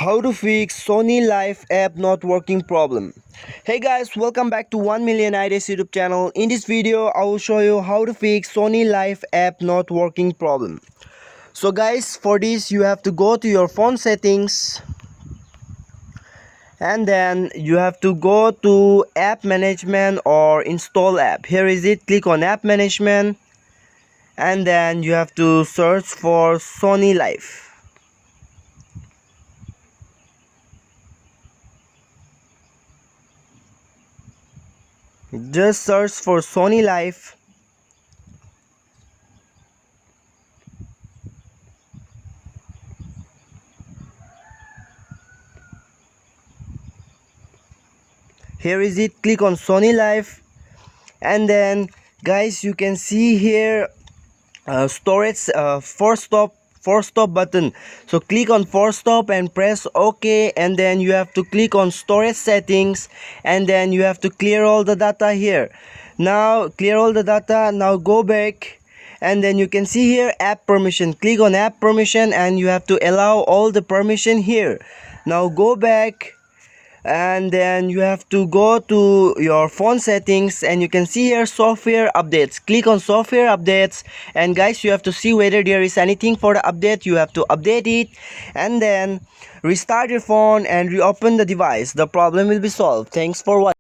How to fix Sony Live app not working problem. Hey guys, welcome back to 1 million ideas YouTube channel. In this video I will show you how to fix Sony Live app not working problem. So guys, for this you have to go to your phone settings, and then you have to go to app management or install app. Here is it. Click on app management, and then you have to search for Sony Live. Just search for Sony Live. Here is it. Click on Sony Live, and then guys, you can see here storage force stop button. So click on force stop and press OK, and then you have to click on storage settings, and then you have to clear all the data here. Now clear all the data. Now go back, and then you can see here app permission. Click on app permission, and you have to allow all the permission here. Now go back, and then you have to go to your phone settings, and you can see here software updates. Click on software updates, and guys, you have to see whether there is anything for the update. You have to update it, and then restart your phone and reopen the device. The problem will be solved. Thanks for watching.